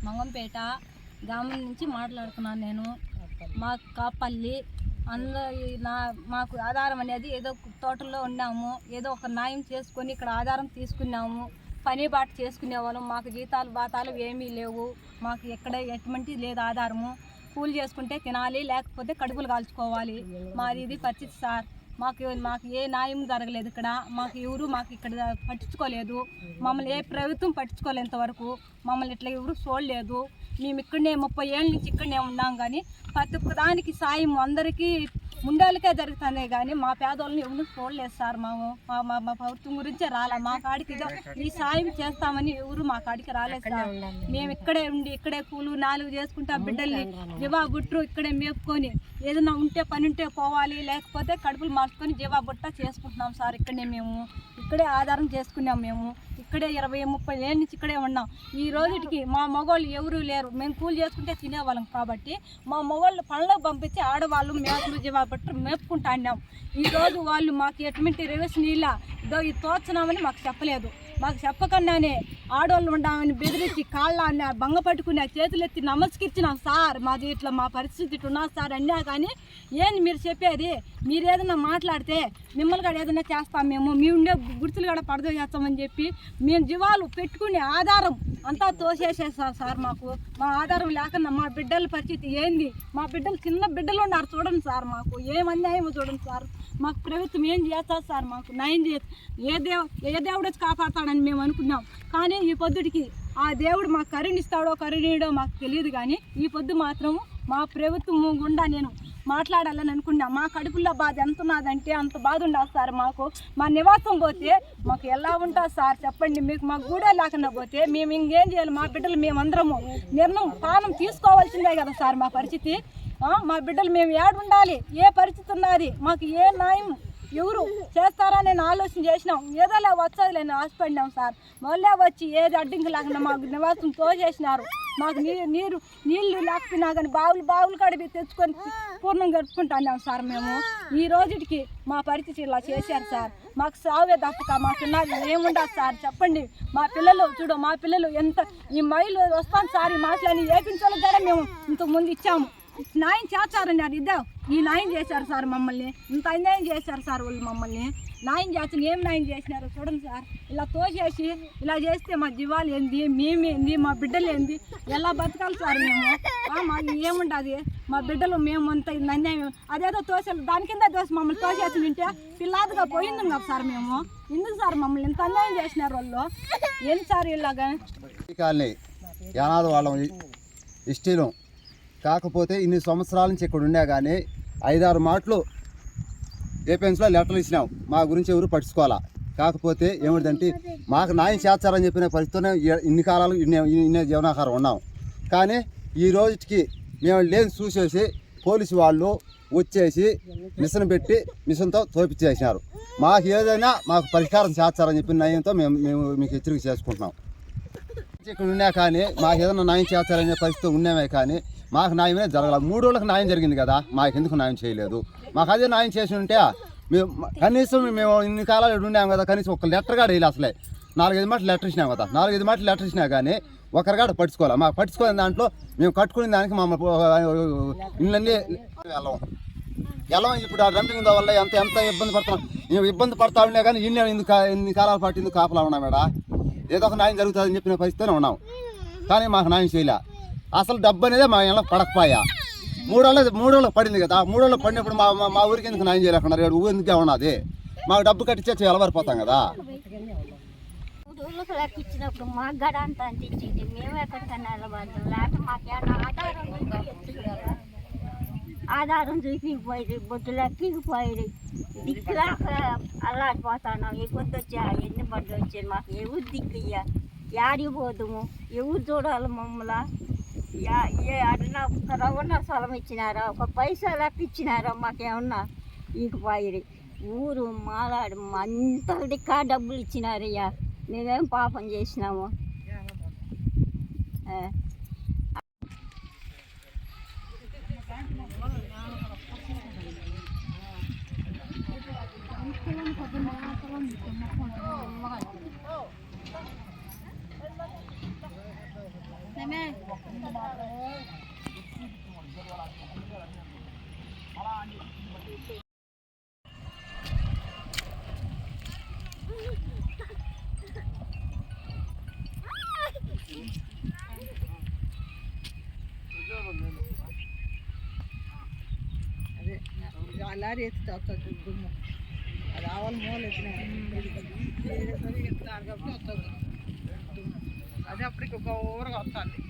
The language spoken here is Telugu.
మంగంపేట గ్రామం నుంచి మాట్లాడుతున్నాను నేను. మా కాపల్లి మాకు ఆధారం అనేది ఏదో తోటల్లో ఉన్నాము, ఏదో ఒక న్యాయం చేసుకొని ఇక్కడ ఆధారం తీసుకున్నాము, పని బాట చేసుకునే వాళ్ళం. మాకు జీతాలు బాతాలు ఏమీ లేవు, మాకు ఎక్కడ ఎటువంటి లేదు ఆధారము. కూలి చేసుకుంటే తినాలి, లేకపోతే కడుపులు కాల్చుకోవాలి. మాది ఇది పరిస్థితి సార్. మాకు ఏ న్యాయం జరగలేదు ఇక్కడ. మాకు ఇక్కడ పట్టించుకోలేదు. మమ్మల్ని ఏ ప్రభుత్వం పట్టించుకోలేదు ఇంతవరకు. మమ్మల్ని ఇట్లా ఎవరు చూడలేదు. మేము ఇక్కడనే 30 ఏళ్ళ నుంచి ఇక్కడనే ఉన్నాం, కానీ ప్రతి ఒక్కదానికి సాయం అందరికీ ముండాలకే జరుగుతుంది, కానీ మా పేదోళ్ళని ఎవరు చూడలేదు సార్. మా ప్రభుత్వం గురించే రాలే మా కాడికి. ఈ సాయం చేస్తామని ఎవరు మా కాడికి రాలేదు సార్. మేము ఇక్కడే ఉండి ఇక్కడే కూలు 4 చేసుకుంటా బిడ్డల్ని జీవా బుట్టు ఇక్కడే మేపుకొని ఏదైనా ఉంటే పని ఉంటే పోవాలి, లేకపోతే కడుపులు మార్చుకొని జీవా బుట్ట చేసుకుంటున్నాం సార్. ఇక్కడే ఆధారం చేసుకున్నాం. మేము ఇక్కడే 20-30 ఏళ్ళ నుంచి ఇక్కడే ఉన్నాం. ఈ రోజుకి మా మగవాళ్ళు ఎవరూ లేరు. మేము కూలి చేసుకుంటే తినేవాళ్ళం కాబట్టి మా మగవాళ్ళు పనులకు పంపించి ఆడవాళ్ళు మేకలు జీవా బుట్ట మేపుకుంటా అన్నాం. ఈరోజు వాళ్ళు మాకు ఎటువంటి రివర్స్ నీళ్ళ ఇదో ఇది తోచున్నామని మాకు చెప్పలేదు. మాకు చెప్పకుండానే ఆడవాళ్ళు ఉండామని బెదిరించి కాళ్ళ బంగ పట్టుకుని చేతులు ఎత్తి నమస్కరించినాం సార్. మాది ఇట్లా మా పరిస్థితి ఇట్టున్నా సార్ అన్నా, కానీ ఏంది మీరు చెప్పేది? మీరు ఏదైనా మాట్లాడితే మిమ్మల్ని కూడా ఏదైనా చేస్తాం, మీ ఉండే గుర్తులు కూడా పడదో చేస్తామని చెప్పి మేము జీవాలు పెట్టుకునే ఆధారం అంతా తోసేసేసారు సార్. మా ఆధారం లేకుండా మా బిడ్డల పరిస్థితి ఏంది? మా బిడ్డలు చిన్న బిడ్డలు ఉన్నారు చూడండి సార్. మాకు ఏమన్యాయమో చూడండి సార్. మాకు ప్రభుత్వం ఏం చేస్తారు సార్? మాకు న్యాయం ఏ దేవుడు వచ్చి కాపాడతాడని మేము అనుకున్నాం, కానీ ఈ పొద్దుటికి ఆ దేవుడు మాకు కరుణిస్తాడో కరుణీయడో మాకు తెలియదు. కానీ ఈ పొద్దు మాత్రము మా ప్రభుత్వం గుండా నేను మాట్లాడాలని అనుకున్నా. మా కడుపులో బాధ ఎంత ఉన్నదంటే అంత బాధ ఉండాలి సార్. మా నివాసం పోతే మాకు ఎలా ఉంటుంది సార్ చెప్పండి? మాకు గూడే లేకుండా పోతే మేము ఇంకేం చేయాలి? మా బిడ్డలు మేమందరము నిర్ణయం పానం తీసుకోవాల్సిందే కదా సార్. మా పరిస్థితి మా బిడ్డలు మేము ఏడుండాలి? ఏ పరిస్థితి ఉన్నది? మాకు ఏ న్యాయం ఎవరు చేస్తారా నేను ఆలోచన చేసినాం. ఏదోలే వచ్చేదిలేని ఆశపడినాం సార్. మళ్ళీ వచ్చి ఏది అడ్డింకి లేకుండా మాకు నివాసం తోసేసినారు. మాకు నీళ్లు లేకపోయినా కానీ బావులు కడిపి తెచ్చుకొని పూర్ణం గడుపుకుంటున్నాం సార్. మేము ఈ రోజుకి మా పరిస్థితి ఇలా చేశారు సార్. మాకు సావే తప్పక మాకున్నది ఏముండదు సార్ చెప్పండి? మా పిల్లలు ఎంత ఈ మైలు వస్తాను సార్. ఈ మాటలని ఏపించాలి కూడా మేము ఇంతకుముందు ఇచ్చాము. న్యాయం చేస్తారని అది ఈ న్యాయం చేశారు సార్. మమ్మల్ని ఇంత అన్యాయం చేశారు సార్. వాళ్ళు మమ్మల్ని న్యాయం చేస్తాను. ఏం న్యాయం చేసినారు చూడండి సార్. ఇలా తోసేసి ఇలా చేస్తే మా జీవాలు ఏంది, మేమేంది, మా బిడ్డలు ఏంది, ఎలా బతకాలి సార్ మేము? మాకు ఏముండదు? మా బిడ్డలు మేము అంత అన్యాయం అదేదో తోసేది దాని కింద మమ్మల్ని తోసేసి తింటే పిల్లాదుగా పోయింది కదా సార్. మేము ఎందుకు సార్ మమ్మల్ని ఇంత అన్యాయం చేసినారు వాళ్ళు? ఏంటి సార్ ఇలాగా? వాళ్ళం ఇష్టం కాకపోతే ఇన్ని సంవత్సరాల నుంచి ఇక్కడ ఉన్నా కానీ 5-6 మాటలు ఏపీఎన్స్లో లెటర్లు ఇచ్చినాం. మా గురించి ఎవరు పట్టించుకోవాలా. కాకపోతే ఏమిటంటే మాకు న్యాయం చేస్తారని చెప్పిన పరిస్థితితోనే ఇన్ని కాలాలు ఇన్ని జీవనాహారం ఉన్నాం. కానీ ఈ రోజుకి మేము లేని చూసేసి పోలీసు వాళ్ళు వచ్చేసి మిషన్ పెట్టి మిషన్తో తోపిచ్చేసినారు. మాకు ఏదైనా మాకు పరిష్కారం చేస్తారని చెప్పిన న్యాయంతో మేము మీకు హెచ్చరిక చేసుకుంటున్నాం. ఇక్కడ ఉన్నా కానీ మాకు ఏదైనా న్యాయం చేస్తారనే పరిస్థితి ఉన్నామే, కానీ మాకు న్యాయమే జరగాలి. 3 రోజులకు న్యాయం జరిగింది కదా, మాకు ఎందుకు న్యాయం చేయలేదు? మాకు అదే న్యాయం చేసి ఉంటే కనీసం మేము ఇన్ని కాలాలు ఉన్నాం కదా, కనీసం ఒక లెటర్ కూడా వేయాలి. అసలే 4-5 మాటలు లెటర్ ఇచ్చినాం కదా, 4-5 మాటలు లెటర్ ఇచ్చినా కానీ ఒకరిగాడు పట్టించుకోవాలి. మాకు పట్టించుకునే దాంట్లో మేము కట్టుకునే దానికి మమ్మల్ని ఇళ్ళన్నీ ఎలా ఇప్పుడు ఆ డంపింగ్ వల్ల ఎంత ఇబ్బంది పడుతున్నాం. మేము ఇబ్బంది పడతా ఉన్నా కానీ ఇన్ని కాలాల పాటు ఎందుకు కాపలా ఉన్నాం మేడా? ఏదో ఒక న్యాయం జరుగుతుందని చెప్పిన పరిస్థితిలో ఉన్నాం, కానీ మాకు న్యాయం చేయలే. అసలు డబ్బు అనేది మా ఇళ్ళ పడకపోయా. 3 రోజులు పడింది కదా, 3 రోజులు పడినప్పుడు మా ఊరికి ఎందుకు న్యాయం చేయలేకున్నారు? ఊరు ఎందుకే ఉన్నది? మాకు డబ్బు కట్టించే ఎలవరిపోతాం కదా. ఇచ్చినప్పుడు మాకు గడ అంత అందించింది. మేమే ఎక్కడికన్నా నిలబడతాం, లేకపోతే మాకేమన్నా ఆధారం చూపిపోయి బొట్టులు ఎక్కిపోయి దిక్కులాక అల్లాడిపోతున్నాం. ఏ పొద్దు వచ్చా ఎన్ని బడ్లు వచ్చాయి? మాకు ఎవరు దిక్కు యాడికి పోతాము? ఎవరు చూడాలి మమ్మల్ని? అట్లా ఒక రవ్వన్న స్థలం ఇచ్చినారా? ఒక పైసా లెక్క ఇచ్చినారా? మాకేమన్నా ఈకపోయి ఊరు మాలాడి అంతటికా డబ్బులు ఇచ్చినారయ్యా. మేమేం పాపం చేసినాము? అదే లారీ ఎత్తుతా వస్తుంది దుమ్ము అది ఆవాలు మూలు ఎత్తినాయి కాబట్టి వస్తుంది అదే అప్పటికి ఒక ఊరగా వస్తుంది